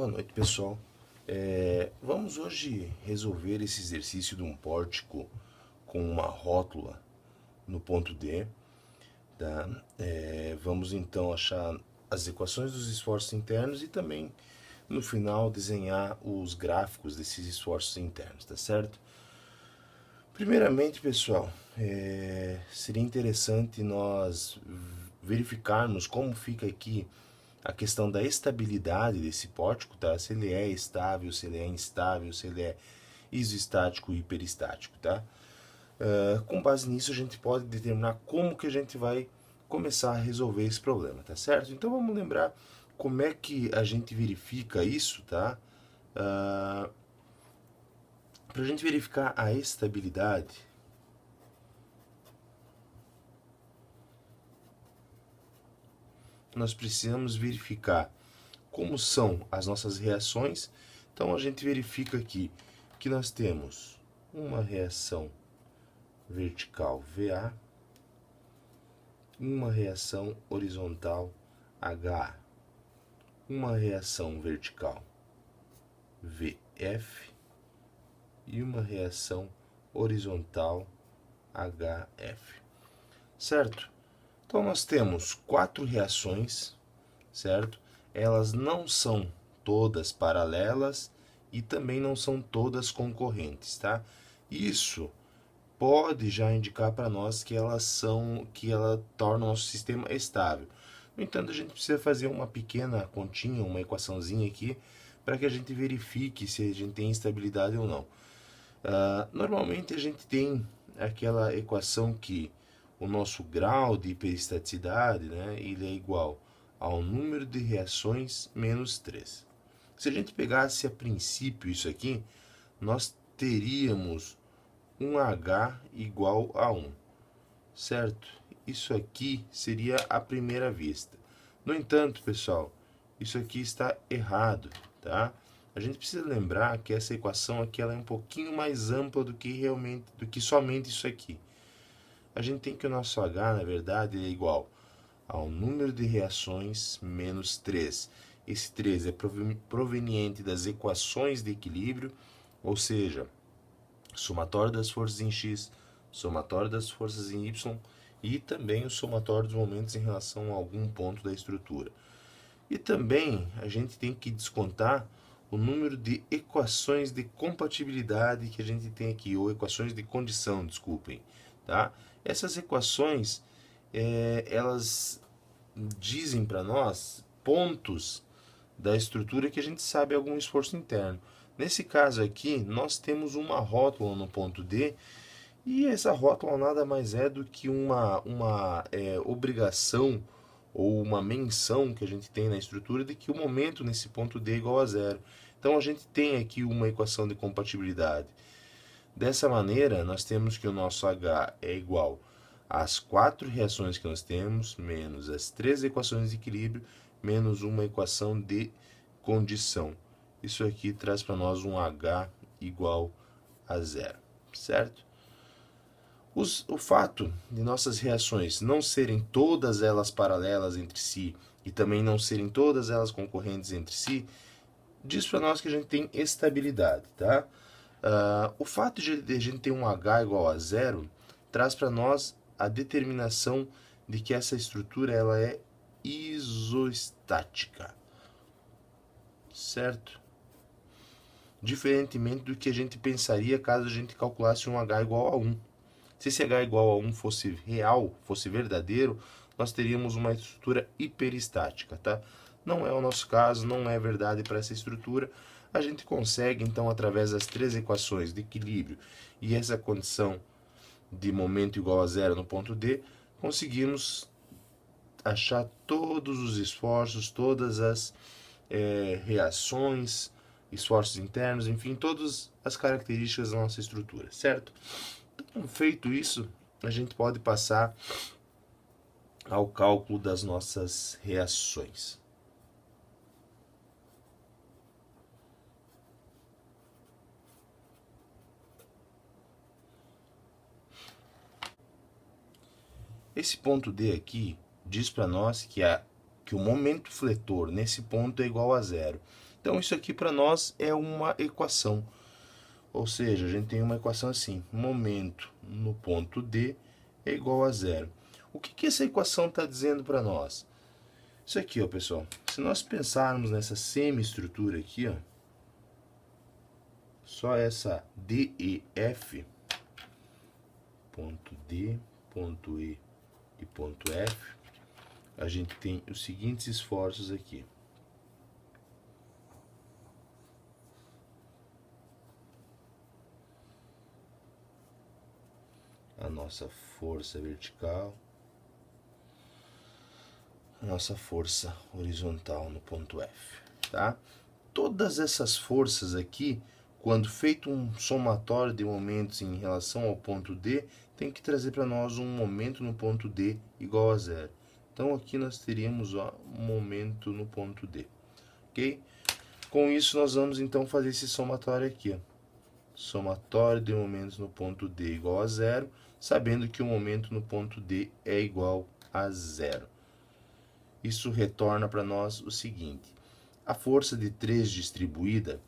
Boa noite, pessoal. Vamos hoje resolver esse exercício de um pórtico com uma rótula no ponto D. Tá? Vamos então achar as equações dos esforços internos e também, no final, desenhar os gráficos desses esforços internos, tá certo? Primeiramente, pessoal, seria interessante nós verificarmos como fica aqui a questão da estabilidade desse pórtico, tá? Se ele é estável, se ele é instável, se ele é isoestático ou hiperestático, tá? Com base nisso, a gente pode determinar como que a gente vai começar a resolver esse problema, tá certo? Então vamos lembrar como é que a gente verifica isso, tá? Para a gente verificar a estabilidade, nós precisamos verificar como são as nossas reações. Então a gente verifica aqui que nós temos uma reação vertical VA, uma reação horizontal HA, uma reação vertical VF e uma reação horizontal HF, certo? Então nós temos 4 reações, certo? Elas não são todas paralelas e também não são todas concorrentes, tá? Isso pode já indicar para nós que ela torna o nosso sistema estável. No entanto, a gente precisa fazer uma pequena continha, uma equaçãozinha aqui, para que a gente verifique se a gente tem estabilidade ou não. Normalmente a gente tem aquela equação que o nosso grau de hiperestaticidade, né, ele é igual ao número de reações menos 3. Se a gente pegasse a princípio isso aqui, nós teríamos um H igual a 1, certo? Isso aqui seria a primeira vista. No entanto, pessoal, isso aqui está errado, tá? A gente precisa lembrar que essa equação aqui ela é um pouquinho mais ampla do que somente isso aqui. A gente tem que o nosso H, na verdade, é igual ao número de reações menos 3. Esse 3 é proveniente das equações de equilíbrio, ou seja, somatório das forças em X, somatório das forças em Y e também o somatório dos momentos em relação a algum ponto da estrutura. E também a gente tem que descontar o número de equações de compatibilidade que a gente tem aqui, ou equações de condição, desculpem, tá? Essas equações, elas dizem para nós pontos da estrutura que a gente sabe algum esforço interno. Nesse caso aqui, nós temos uma rótula no ponto D, e essa rótula nada mais é do que uma obrigação ou uma menção que a gente tem na estrutura de que o momento nesse ponto D é igual a zero. Então a gente tem aqui uma equação de compatibilidade. Dessa maneira, nós temos que o nosso H é igual às 4 reações que nós temos, menos as 3 equações de equilíbrio, menos uma equação de condição. Isso aqui traz para nós um H igual a zero, certo? O fato de nossas reações não serem todas elas paralelas entre si e também não serem todas elas concorrentes entre si, diz para nós que a gente tem estabilidade, tá? O fato de a gente ter um H igual a zero traz para nós a determinação de que essa estrutura ela é isoestática, certo? Diferentemente do que a gente pensaria caso a gente calculasse um H igual a 1. Se esse H igual a 1 fosse real, fosse verdadeiro, nós teríamos uma estrutura hiperestática, tá? Não é o nosso caso, não é verdade para essa estrutura. A gente consegue, então, através das 3 equações de equilíbrio e essa condição de momento igual a zero no ponto D, conseguimos achar todos os esforços, todas as reações, esforços internos, enfim, todas as características da nossa estrutura, certo? Então, feito isso, a gente pode passar ao cálculo das nossas reações. Esse ponto D aqui diz para nós que o momento fletor nesse ponto é igual a zero. Então isso aqui para nós é uma equação. Ou seja, a gente tem uma equação assim: momento no ponto D é igual a zero. O que essa equação está dizendo para nós? Isso aqui, ó, pessoal. Se nós pensarmos nessa semi-estrutura aqui, ó, só essa DEF, ponto D, ponto E e ponto F, a gente tem os seguintes esforços aqui. A nossa força vertical, a nossa força horizontal no ponto F, tá? Todas essas forças aqui, quando feito um somatório de momentos em relação ao ponto D, tem que trazer para nós um momento no ponto D igual a zero. Então aqui nós teríamos, ó, um momento no ponto D, ok? Com isso nós vamos então fazer esse somatório aqui, ó. Somatório de momentos no ponto D igual a zero, sabendo que o momento no ponto D é igual a zero. Isso retorna para nós o seguinte: a força de 3 distribuída,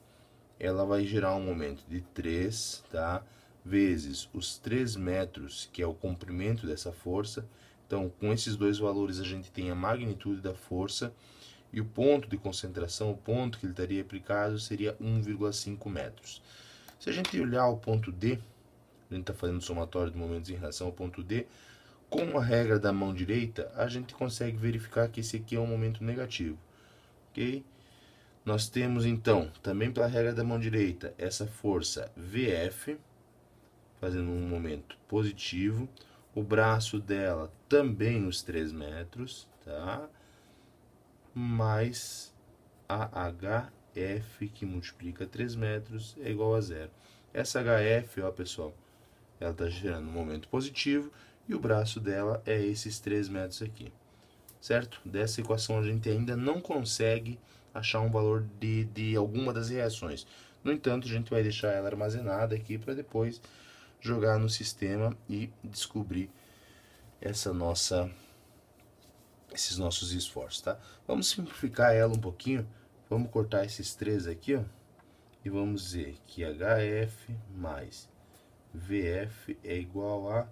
ela vai gerar um momento de 3, tá? Vezes os 3 metros, que é o comprimento dessa força. Então, com esses dois valores, a gente tem a magnitude da força, e o ponto de concentração, o ponto que ele estaria aplicado, seria 1,5 metros. Se a gente olhar o ponto D, a gente está fazendo somatório de momentos em relação ao ponto D, com a regra da mão direita, a gente consegue verificar que esse aqui é um momento negativo, ok? Nós temos então, também pela regra da mão direita, essa força VF, fazendo um momento positivo, o braço dela também nos 3 metros, tá? Mais a HF, que multiplica 3 metros, é igual a zero. Essa HF, ó, pessoal, ela está gerando um momento positivo, e o braço dela é esses 3 metros aqui, certo? Dessa equação a gente ainda não consegue achar um valor de alguma das reações. No entanto, a gente vai deixar ela armazenada aqui para depois jogar no sistema e descobrir esses nossos esforços, tá? Vamos simplificar ela um pouquinho. Vamos cortar esses 3 aqui, ó, e vamos dizer que HF mais VF é igual a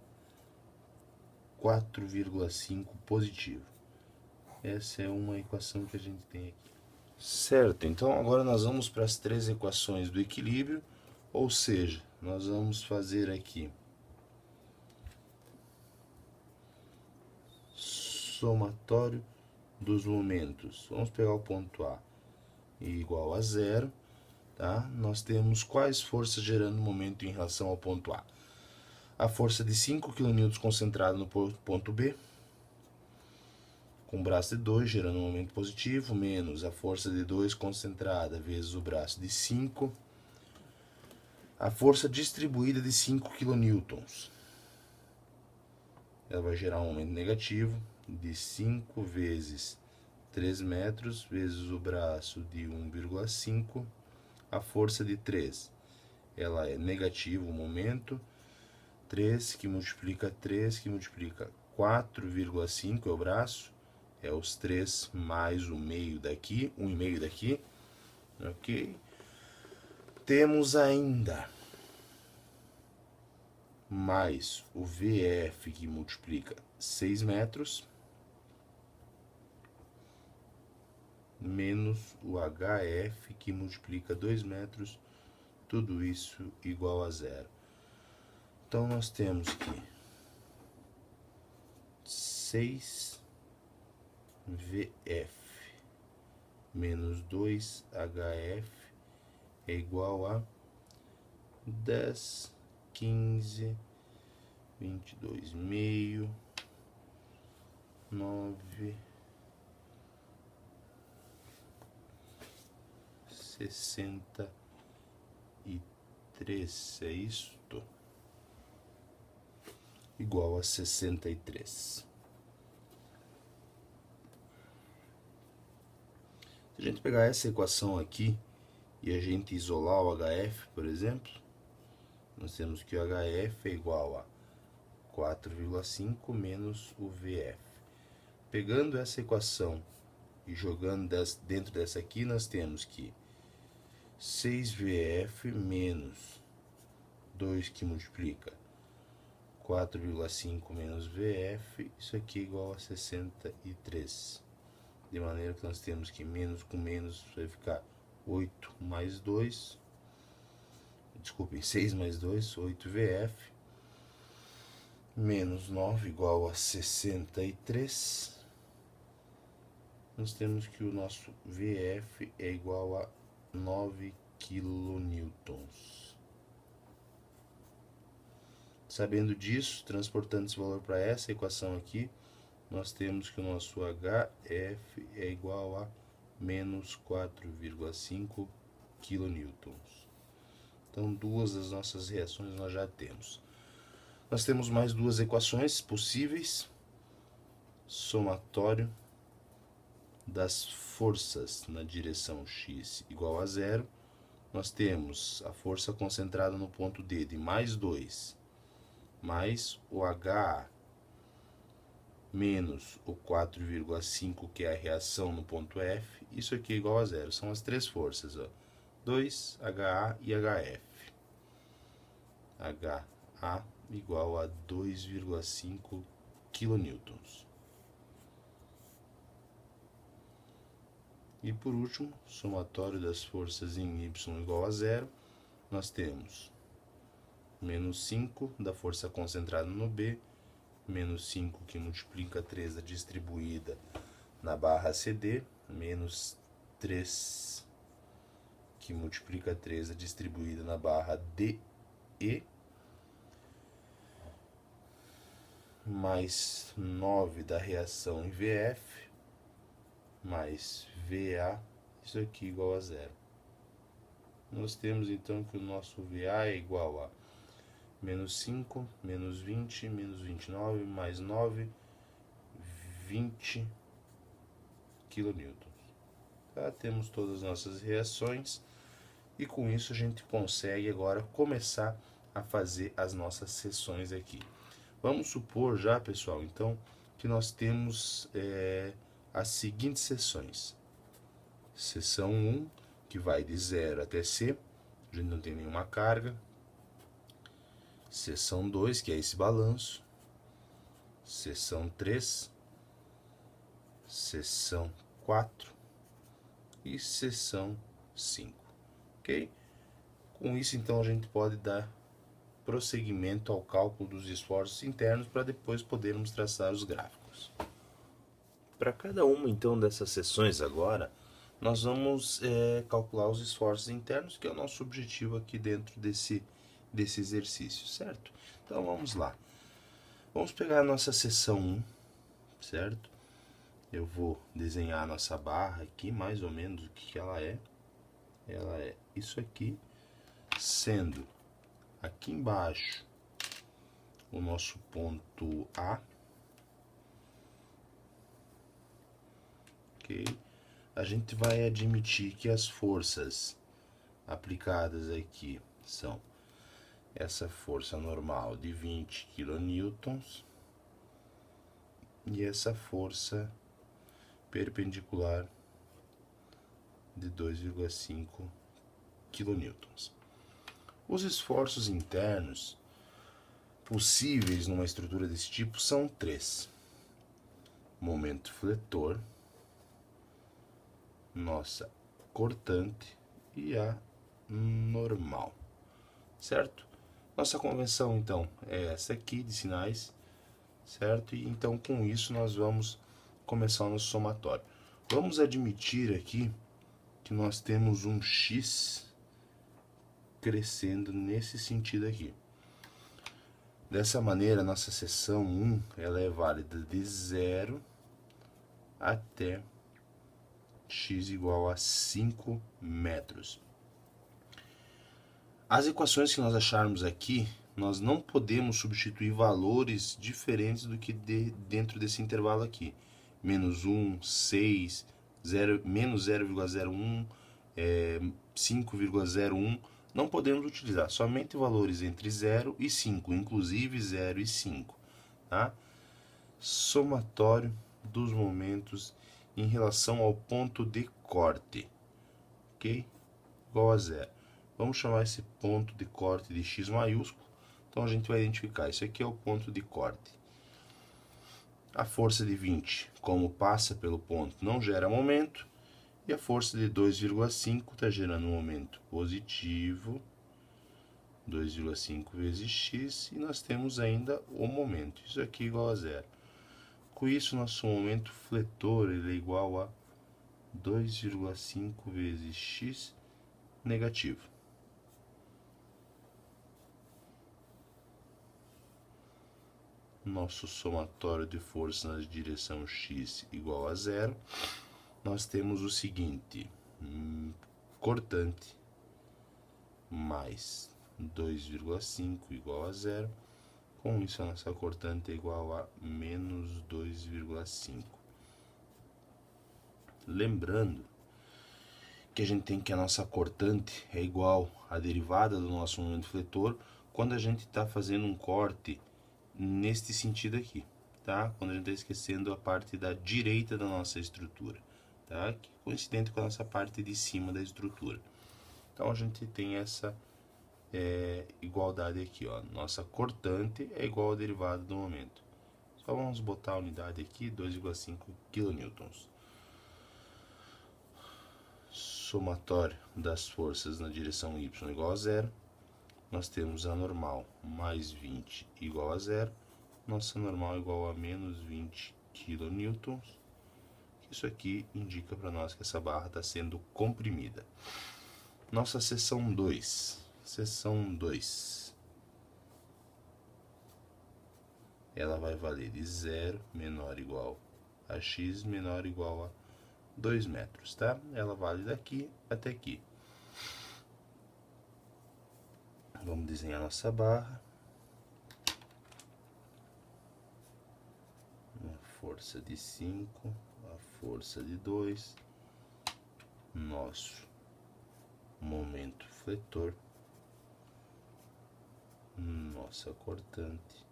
4,5 positivo. Essa é uma equação que a gente tem aqui. Certo, então agora nós vamos para as 3 equações do equilíbrio, ou seja, nós vamos fazer aqui somatório dos momentos. Vamos pegar o ponto A igual a zero, tá? Nós temos quais forças gerando momento em relação ao ponto A? A força de 5 kN concentrada no ponto B, com o braço de 2 gerando um momento positivo, menos a força de 2 concentrada vezes o braço de 5, a força distribuída de 5 kN. Ela vai gerar um momento negativo de 5 vezes 3 metros vezes o braço de 1,5, a força de 3. Ela é negativo o momento, 3 que multiplica 3 que multiplica 4,5 é o braço, é os 3 mais o meio daqui, 1,5 daqui, ok? Temos ainda mais o VF que multiplica 6 metros, menos o HF que multiplica 2 metros, tudo isso igual a zero. Então nós temos que 6 VF menos 2 HF é igual a 10, 15, 22,5, 9, 63, é isto? Igual a 63. Se a gente pegar essa equação aqui e a gente isolar o HF, por exemplo, nós temos que o HF é igual a 4,5 menos o VF. Pegando essa equação e jogando dentro dessa aqui, nós temos que 6VF menos 2 que multiplica 4,5 menos VF, isso aqui é igual a 63. De maneira que nós temos que menos com menos vai ficar 8 mais 2, desculpem, 6 mais 2, 8VF, menos 9 igual a 63. Nós temos que o nosso VF é igual a 9 kN. Sabendo disso, transportando esse valor para essa equação aqui, nós temos que o nosso HF é igual a menos 4,5 kN. Então, duas das nossas reações nós já temos. Nós temos mais duas equações possíveis. Somatório das forças na direção x igual a 0. Nós temos a força concentrada no ponto D de mais 2, mais o HA, menos o 4,5, que é a reação no ponto F. Isso aqui é igual a 0. São as três forças, ó. 2, HA e HF. HA igual a 2,5 kN. E por último, somatório das forças em Y igual a 0, nós temos menos 5 da força concentrada no B, menos 5 que multiplica 3 distribuída na barra CD, menos 3 que multiplica 3 distribuída na barra DE, mais 9 da reação em VF, mais VA, isso aqui igual a 0. Nós temos então que o nosso VA é igual a menos 5, menos 20, menos 29, mais 9, 20 kN. Tá? Temos todas as nossas reações e com isso a gente consegue agora começar a fazer as nossas seções aqui. Vamos supor já, pessoal, então, que nós temos as seguintes seções. Seção 1, que vai de 0 até C, a gente não tem nenhuma carga. Seção 2, que é esse balanço. Seção 3. Seção 4. E seção 5. Ok? Com isso, então, a gente pode dar prosseguimento ao cálculo dos esforços internos para depois podermos traçar os gráficos. Para cada uma, então, dessas seções agora, nós vamos calcular os esforços internos, que é o nosso objetivo aqui dentro desse exercício, certo? Então, vamos lá. Vamos pegar a nossa seção 1, certo? Eu vou desenhar a nossa barra aqui, mais ou menos o que ela é. Ela é isso aqui, sendo aqui embaixo o nosso ponto A. Ok? A gente vai admitir que as forças aplicadas aqui são essa força normal de 20 kN e essa força perpendicular de 2,5 kN. Os esforços internos possíveis numa estrutura desse tipo são três: momento fletor, nossa cortante e a normal, certo? Nossa convenção, então, é essa aqui de sinais, certo? E então, com isso, nós vamos começar o nosso somatório. Vamos admitir aqui que nós temos um x crescendo nesse sentido aqui. Dessa maneira, a nossa seção 1 ela é válida de 0 até x igual a 5 metros. As equações que nós acharmos aqui, nós não podemos substituir valores diferentes do que dentro desse intervalo aqui. Menos 1, 6, 0, menos 0,01, 5,01. Não podemos utilizar, somente valores entre 0 e 5, inclusive 0 e 5. Tá? Somatório dos momentos em relação ao ponto de corte. Ok? igual a zero. Vamos chamar esse ponto de corte de x maiúsculo. Então a gente vai identificar, isso aqui é o ponto de corte. A força de 20, como passa pelo ponto, não gera momento. E a força de 2,5 está gerando um momento positivo, 2,5 vezes x, e nós temos ainda o momento, isso aqui é igual a zero. Com isso, nosso momento fletor ele é igual a 2,5 vezes x negativo. Nosso somatório de força na direção x igual a zero. Nós temos o seguinte, cortante mais 2,5 igual a zero. Com isso, a nossa cortante é igual a menos 2,5. Lembrando que a gente tem que a nossa cortante é igual à derivada do nosso momento fletor quando a gente está fazendo um corte neste sentido aqui, tá? Quando a gente está esquecendo a parte da direita da nossa estrutura, tá? Que é coincidente com a nossa parte de cima da estrutura. Então a gente tem essa igualdade aqui, ó. Nossa cortante é igual à derivada do momento. Só vamos botar a unidade aqui, 2,5 kN. Somatório das forças na direção y igual a zero. Nós temos a normal mais 20 igual a zero. Nossa normal igual a menos 20 kN. Isso aqui indica para nós que essa barra está sendo comprimida. Nossa seção 2. Seção 2. Ela vai valer de 0 menor ou igual a x menor ou igual a 2 metros, tá? Ela vale daqui até aqui. Vamos desenhar nossa barra. Uma força de 5, a força de 2, nosso momento fletor, nossa cortante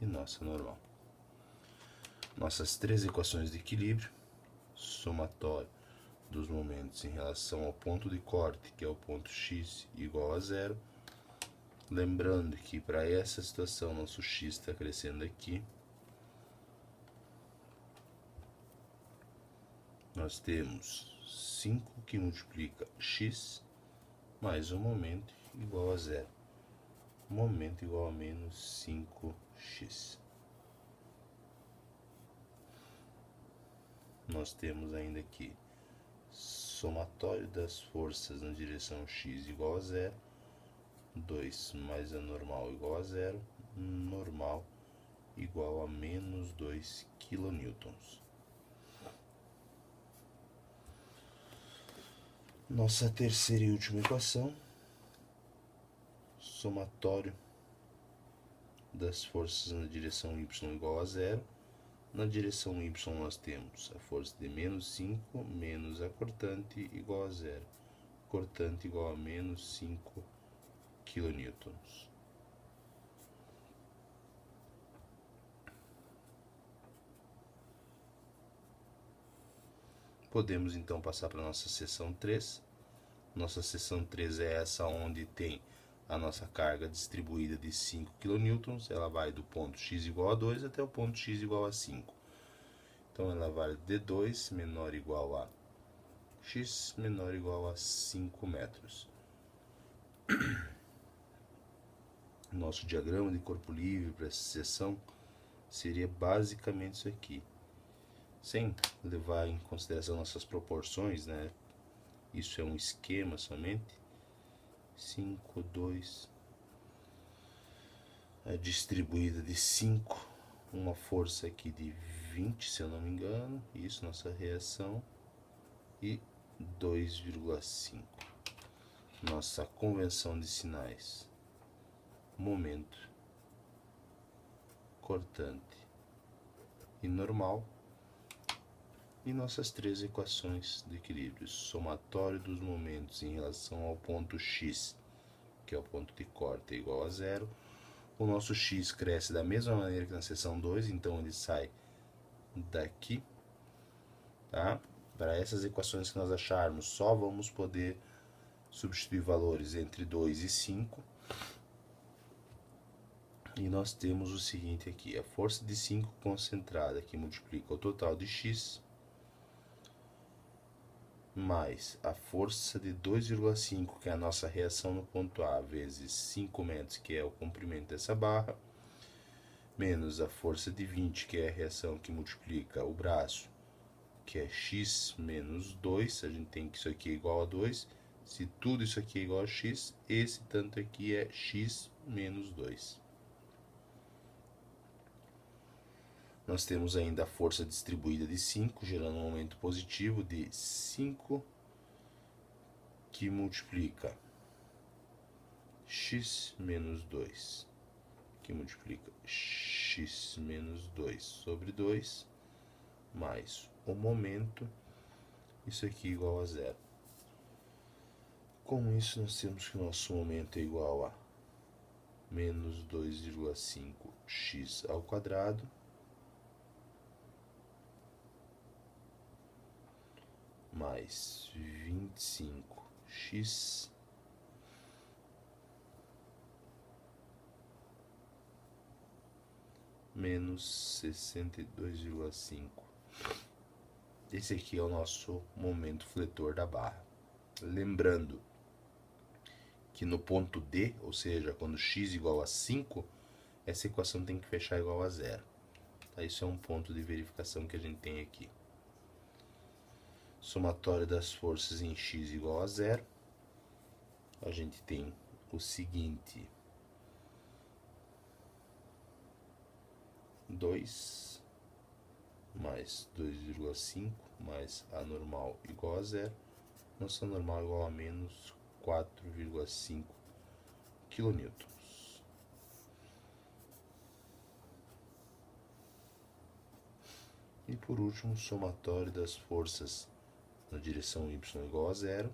e nossa normal. Nossas três equações de equilíbrio, somatório dos momentos em relação ao ponto de corte, que é o ponto x igual a zero. Lembrando que para essa situação nosso x está crescendo aqui. Nós temos 5 que multiplica x mais o momento igual a zero. Momento igual a menos 5x. Nós temos ainda aqui somatório das forças na direção x igual a zero. 2 mais a normal igual a zero. Normal igual a menos 2 kN. Nossa terceira e última equação, somatório das forças na direção y igual a zero. Na direção y nós temos a força de menos 5 menos a cortante igual a zero. Cortante igual a menos 5 kN. Podemos então passar para a nossa seção 3. Nossa seção 3 é essa onde tem a nossa carga distribuída de 5 kN. Ela vai do ponto x igual a 2 até o ponto x igual a 5. Então ela vale de 2 menor ou igual a x menor ou igual a 5 metros. Nosso diagrama de corpo livre para essa seção seria basicamente isso aqui. Sem levar em consideração nossas proporções, né? Isso é um esquema somente. 5, 2, é distribuída de 5, uma força aqui de 20, se eu não me engano, isso, nossa reação, e 2,5. Nossa convenção de sinais, momento, cortante e normal. E nossas três equações de equilíbrio, somatório dos momentos em relação ao ponto x, que é o ponto de corte, é igual a zero. O nosso x cresce da mesma maneira que na seção 2, então ele sai daqui, tá? Para essas equações que nós acharmos, só vamos poder substituir valores entre 2 e 5. E nós temos o seguinte aqui, a força de 5 concentrada, que multiplica o total de x, mais a força de 2,5, que é a nossa reação no ponto A, vezes 5 metros, que é o comprimento dessa barra, menos a força de 20, que é a reação que multiplica o braço, que é x menos 2, a gente tem que isso aqui é igual a 2, se tudo isso aqui é igual a x, esse tanto aqui é x menos 2. Nós temos ainda a força distribuída de 5, gerando um momento positivo de 5, que multiplica x menos 2, que multiplica x menos 2 sobre 2, mais o momento, isso aqui igual a 0. Com isso, nós temos que o nosso momento é igual a menos 2,5x ao quadrado, mais 25x menos 62,5. Esse aqui é o nosso momento fletor da barra. Lembrando que no ponto D, ou seja, quando x igual a 5, essa equação tem que fechar igual a 0. Tá? Isso é um ponto de verificação que a gente tem aqui. Somatório das forças em x igual a 0. A gente tem o seguinte: 2 mais 2,5 mais a normal igual a 0. Nossa normal igual a menos 4,5 kN. E por último, somatório das forças na direção y igual a 0.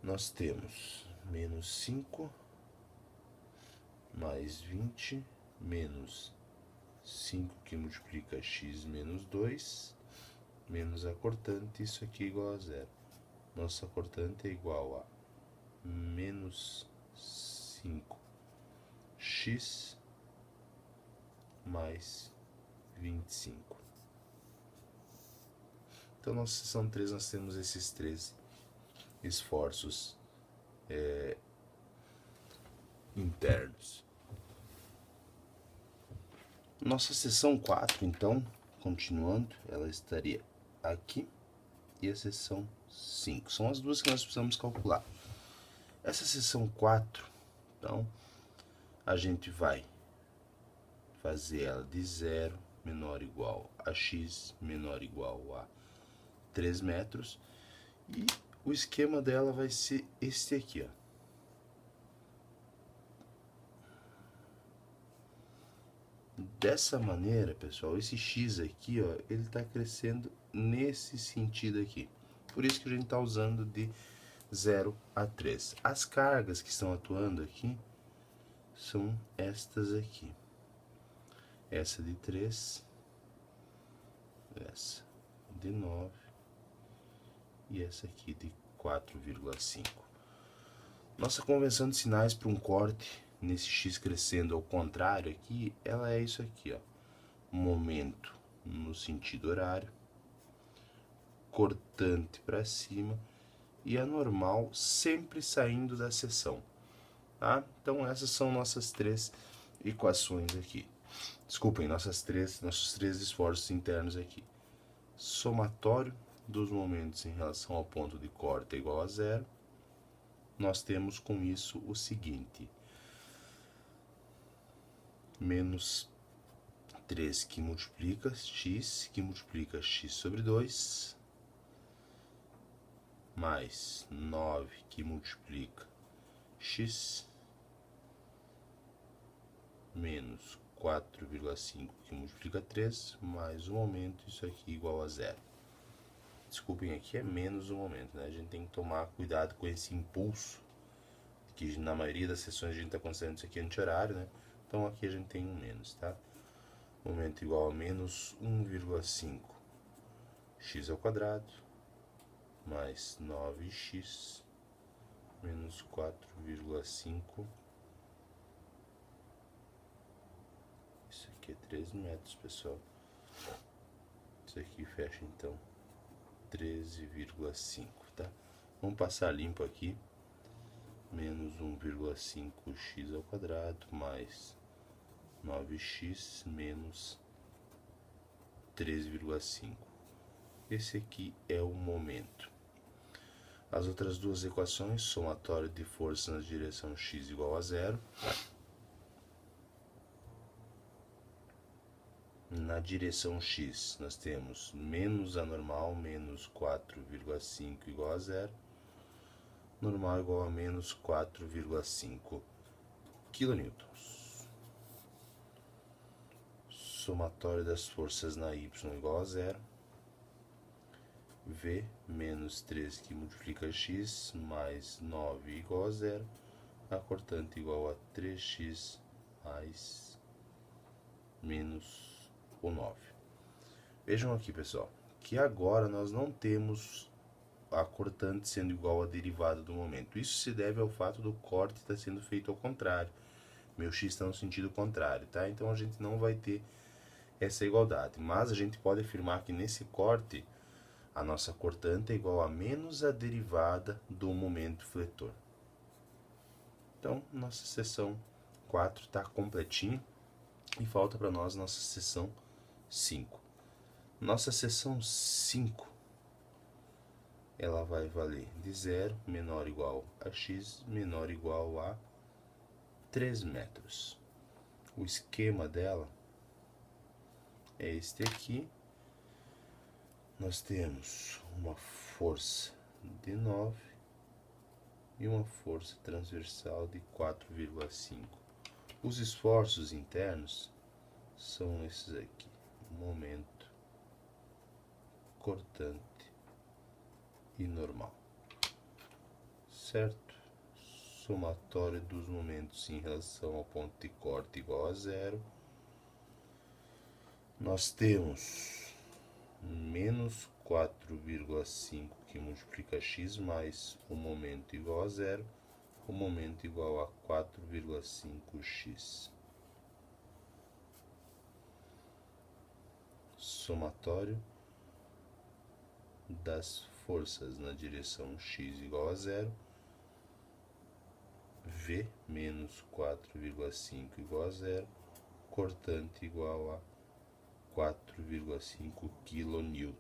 Nós temos menos 5 mais 20 menos 5, que multiplica x menos 2, menos a cortante, isso aqui é igual a 0. Nossa cortante é igual a menos 5x mais 25. Então, na seção 3, nós temos esses 3 esforços internos. Nossa seção 4, então, continuando, ela estaria aqui, e a seção 5. São as duas que nós precisamos calcular. Essa seção 4, então, a gente vai fazer ela de 0 menor ou igual a x menor ou igual a 3 metros. E o esquema dela vai ser este aqui, ó. Dessa maneira, pessoal, esse x aqui, ó, ele está crescendo nesse sentido aqui. Por isso que a gente está usando de 0 a 3. As cargas que estão atuando aqui são estas aqui. Essa de 3, essa de 9 e essa aqui de 4,5. Nossa convenção de sinais para um corte nesse x crescendo ao contrário aqui, ela é isso aqui, ó. Momento no sentido horário, cortante para cima e a normal sempre saindo da seção, tá? Então essas são nossas 3 equações aqui. Desculpem, nossos três esforços internos aqui. Somatório dos momentos em relação ao ponto de corte é igual a 0. Nós temos com isso o seguinte: menos 3 que multiplica x sobre 2, mais 9 que multiplica x, menos 4,5 que multiplica 3, mais o momento, isso aqui igual a 0. Desculpem, aqui é menos o momento, né? A gente tem que tomar cuidado com esse impulso, que na maioria das sessões a gente está considerando isso aqui anti-horário, né? Então aqui a gente tem um menos, tá? Momento igual a menos 1,5 x ao quadrado, mais 9x menos 4,5. Isso aqui é 3 metros, pessoal. Isso aqui fecha então 13,5, tá? Vamos passar limpo aqui. Menos 1,5x ao quadrado mais 9x menos 13,5. Esse aqui é o momento. As outras duas equações, somatório de forças na direção x igual a 0. Na direção x, nós temos menos a normal, menos 4,5 igual a 0. Normal igual a menos 4,5 kN. Somatório das forças na y igual a 0. V menos 3 que multiplica x mais 9 igual a 0. A cortante igual a 3x mais menos o 9. Vejam aqui, pessoal, que agora nós não temos a cortante sendo igual à derivada do momento. Isso se deve ao fato do corte estar sendo feito ao contrário. Meu x está no sentido contrário, tá? Então a gente não vai ter essa igualdade. Mas a gente pode afirmar que nesse corte a nossa cortante é igual a menos a derivada do momento fletor. Então, nossa seção 4 está completinha e falta para nós nossa seção 5. Nossa seção 5, ela vai valer de 0 menor ou igual a x menor ou igual a 3 metros. O esquema dela é este aqui. Nós temos uma força de 9 e uma força transversal de 4,5. Os esforços internos são esses aqui: momento, cortante e normal, certo? Somatório dos momentos em relação ao ponto de corte igual a 0. Nós temos menos 4,5 que multiplica x mais o momento igual a 0, o momento igual a 4,5x. Somatório das forças na direção x igual a 0, V menos 4,5 igual a 0, cortante igual a 4,5 kN.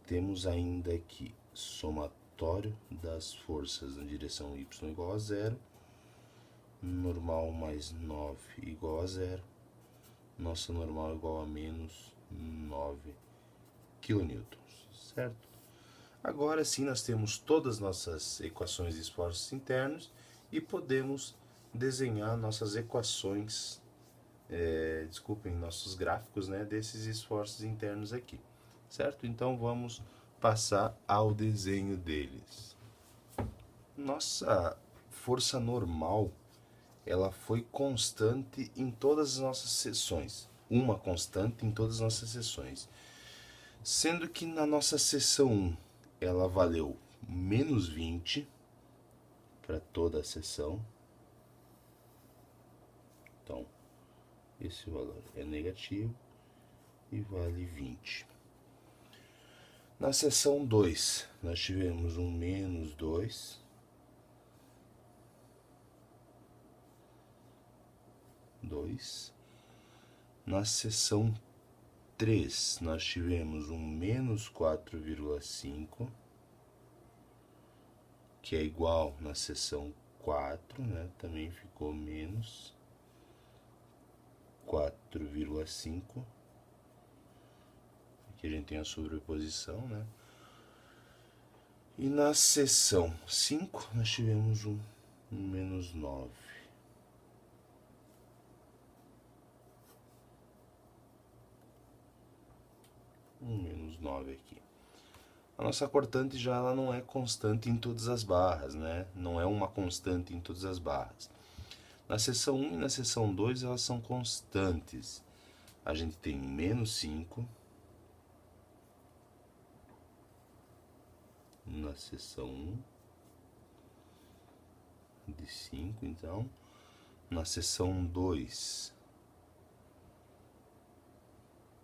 Temos ainda aqui somatório das forças na direção y igual a 0, normal mais 9 igual a 0, nossa normal igual a menos 9 kN, certo? Agora sim nós temos todas as nossas equações de esforços internos e podemos desenhar nossas equações, nossos gráficos, né, desses esforços internos aqui, certo? Então vamos passar ao desenho deles. Nossa força normal, ela foi constante em todas as nossas seções, uma constante em todas as nossas seções, sendo que na nossa seção 1 ela valeu menos 20 para toda a seção. Então esse valor é negativo e vale 20. Na seção 2, nós tivemos um menos 2. Na seção 3, nós tivemos um menos 4,5, que é igual na seção 4, né? Também ficou menos 4,5. Aqui a gente tem a sobreposição, né? E na seção 5 nós tivemos um menos 9. Um menos 9 aqui. A nossa cortante já ela não é constante em todas as barras, né? Não é uma constante em todas as barras. Na seção 1 e na seção 2 elas são constantes. A gente tem menos 5, na seção 1 de 5, então. Na seção 2,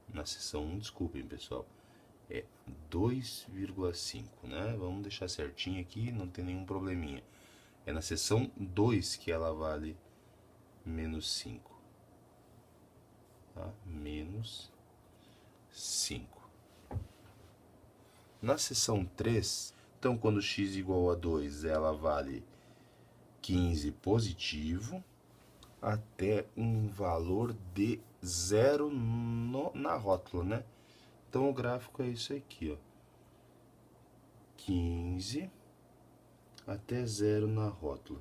na seção 1, desculpem pessoal, é 2,5, né? Vamos deixar certinho aqui, não tem nenhum probleminha. É na seção 2 que ela vale menos 5, tá? Menos 5. Na seção 3, então quando x igual a 2, ela vale 15 positivo, até um valor de 0 na rótula, né? Então o gráfico é isso aqui, ó. 15 até 0 na rótula.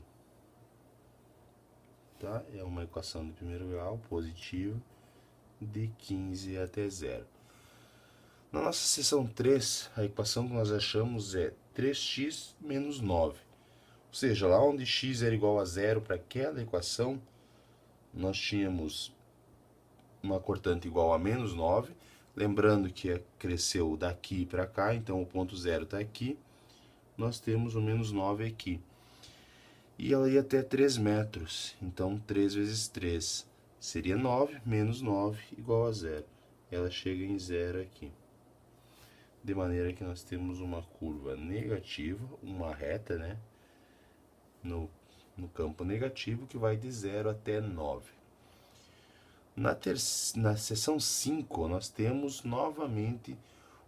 Tá? É uma equação de primeiro grau positiva de 15 até 0. Na nossa seção 3, a equação que nós achamos é 3x menos 9. Ou seja, lá onde x era igual a 0 para aquela equação, nós tínhamos uma cortante igual a menos 9. Lembrando que cresceu daqui para cá, então o ponto 0 está aqui. Nós temos o menos 9 aqui. E ela ia até 3 metros. Então 3 vezes 3 seria 9, menos 9 igual a 0. Ela chega em 0 aqui. De maneira que nós temos uma curva negativa, uma reta, né? No campo negativo, que vai de 0 até 9. Na seção 5, nós temos novamente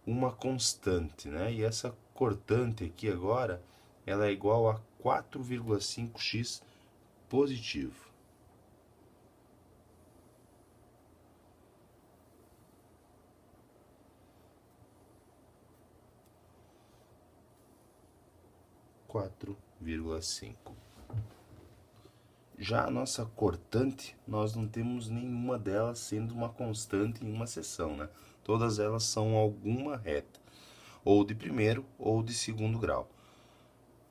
uma constante, né? E essa cortante aqui agora, ela é igual a 4,5x positivo. Já a nossa cortante, nós não temos nenhuma delas sendo uma constante em uma seção, né? Todas elas são alguma reta, ou de primeiro ou de segundo grau.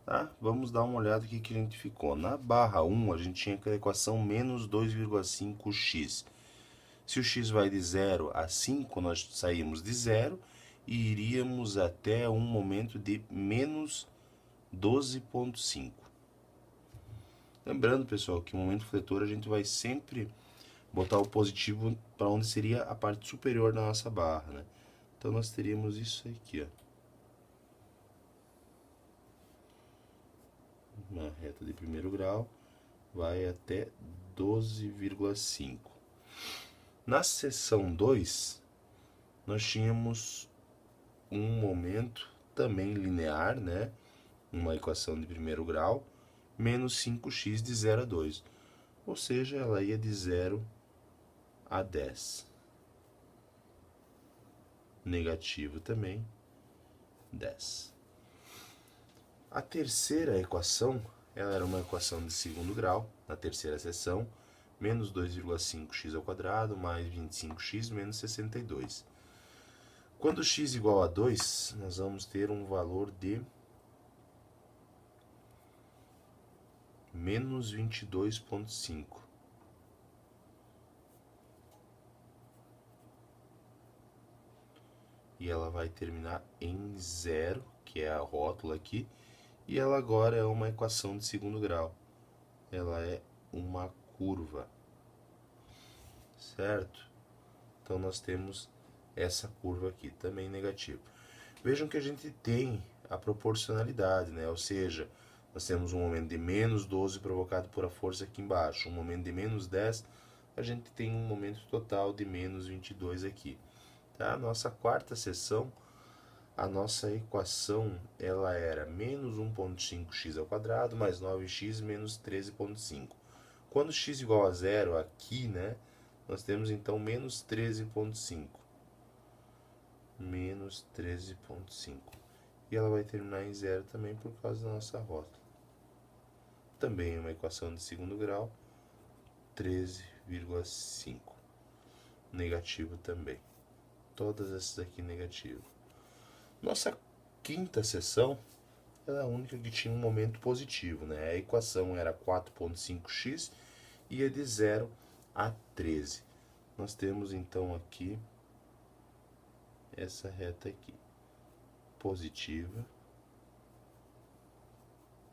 Tá? Vamos dar uma olhada aqui que a gente ficou. Na barra 1, a gente tinha aquela equação menos 2,5x. Se o x vai de 0 a 5, nós saímos de 0 e iríamos até um momento de menos 12,5. Lembrando, pessoal, que no momento fletor a gente vai sempre botar o positivo para onde seria a parte superior da nossa barra, né? Então nós teríamos isso aqui, ó. Uma reta de primeiro grau vai até 12,5. Na seção 2, nós tínhamos um momento também linear, né? Uma equação de primeiro grau, menos 5x de 0 a 2. Ou seja, ela ia de 0 a 10. Negativo também, 10. A terceira equação, ela era uma equação de segundo grau, na terceira seção, menos 2,5x ao quadrado, mais 25x, menos 62. Quando x igual a 2, nós vamos ter um valor de menos 22,5. E ela vai terminar em 0, que é a rótula aqui. E ela agora é uma equação de segundo grau. Ela é uma curva. Certo? Então nós temos essa curva aqui, também negativa. Vejam que a gente tem a proporcionalidade, né? Ou seja, nós temos um momento de menos 12 provocado por a força aqui embaixo. Um momento de menos 10, a gente tem um momento total de menos 22 aqui. Tá? Nossa quarta seção, a nossa equação, ela era menos 1,5x ao quadrado mais 9x menos 13,5. Quando x igual a 0 aqui, né, nós temos então menos 13,5. Menos 13,5. E ela vai terminar em 0 também por causa da nossa rótula. Também é uma equação de segundo grau, 13,5. Negativo também. Todas essas aqui negativas. Nossa quinta seção, ela é a única que tinha um momento positivo, né? A equação era 4,5x e ia de 0 a 13. Nós temos então aqui essa reta aqui, positiva,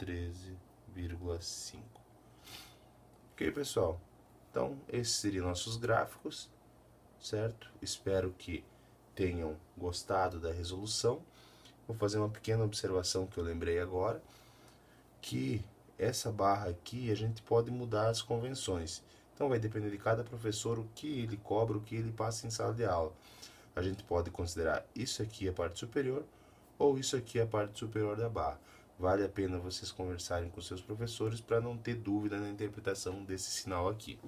13,5. Ok, pessoal? Então, esses seriam nossos gráficos, certo? Espero que tenham gostado da resolução. Vou fazer uma pequena observação que eu lembrei agora, que essa barra aqui a gente pode mudar as convenções. Então vai depender de cada professor o que ele cobra, o que ele passa em sala de aula. A gente pode considerar isso aqui a parte superior ou isso aqui a parte superior da barra. Vale a pena vocês conversarem com seus professores para não ter dúvida na interpretação desse sinal aqui.